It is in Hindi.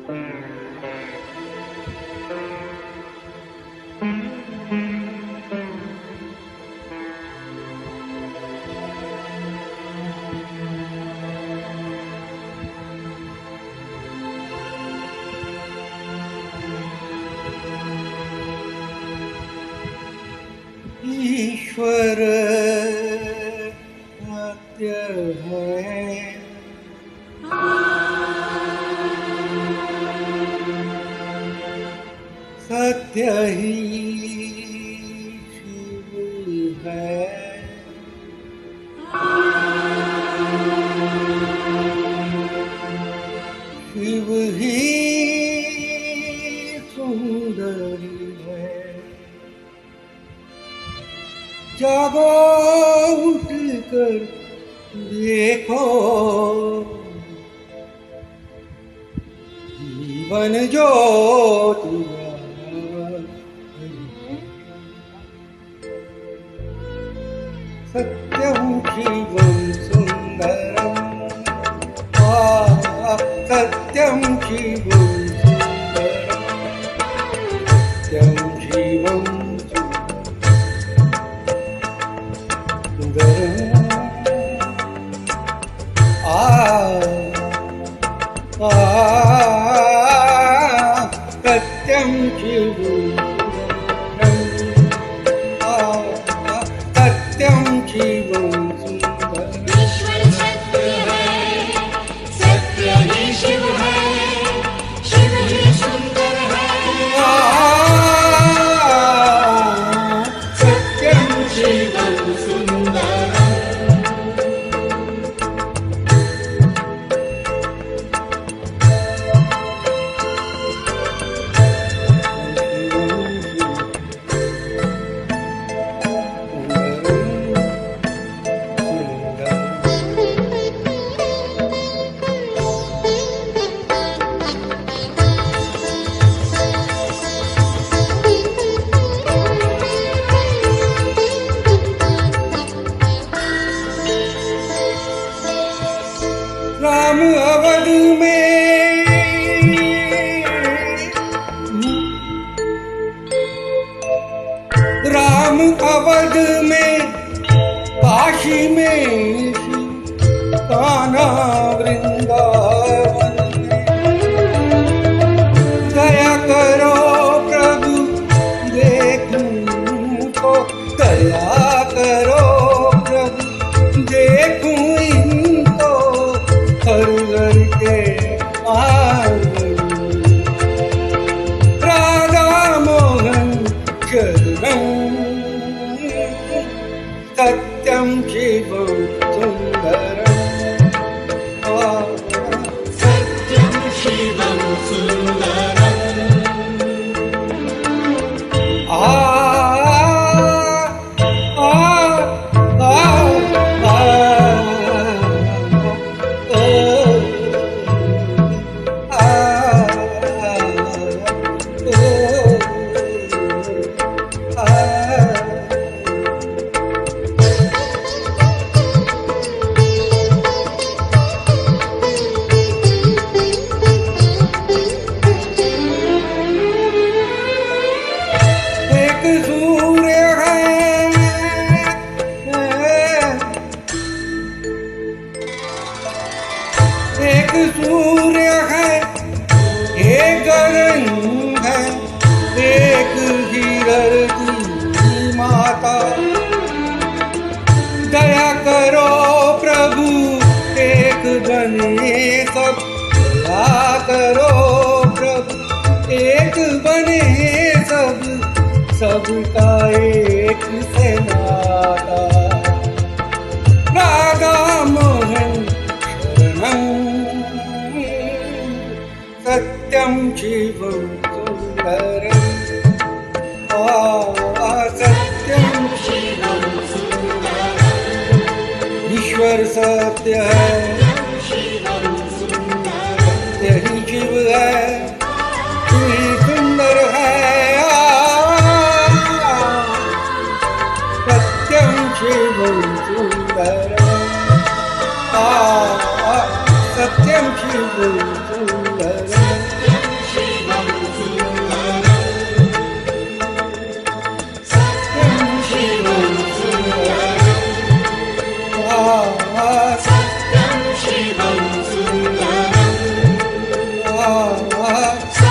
ईश्वर सत्य है, सत्य ही शिव है। शिव ही सुंदरी है। जागो उठकर देखो, जीवन ज्योति सत्यं शिवं सुंदरं, सत्यं शिवं सुंदरं, सत्यं शिवं सत्यं शिवं सत्यं शिवं सुंदरं। ईश्वर सत्य है, सत्य ही शिव है, शिव ही सुंदर है। सत्यं शिवं सुंदरम्। राम अवध में, राम अवध में, काशी में, कान्हा वृंदावन में। दया करो प्रभु देखूं तो, दया करो प्रभु देखूं इनको, हर घर के राधा मोहन चरणं, सत्यं शिवं सुंदरं, सत्यं शिवं सुंदरम्। एक सूर्य है, एक रंग है, एक हीरती माता। दया करो प्रभु एक बने सब, दया करो प्रभु एक बने सब, सबका एक से नाता। राधा मोहन सत्यं शिवं सुंदरं, सत्यं शिवं सुंदरम्। ईश्वर सत्य है, शिवं सुंदरम्। सत्य ही शिव है, ही सुंदर है। सत्यं शिवं सुंदरं, सत्यं शिवं सुंदरं। हा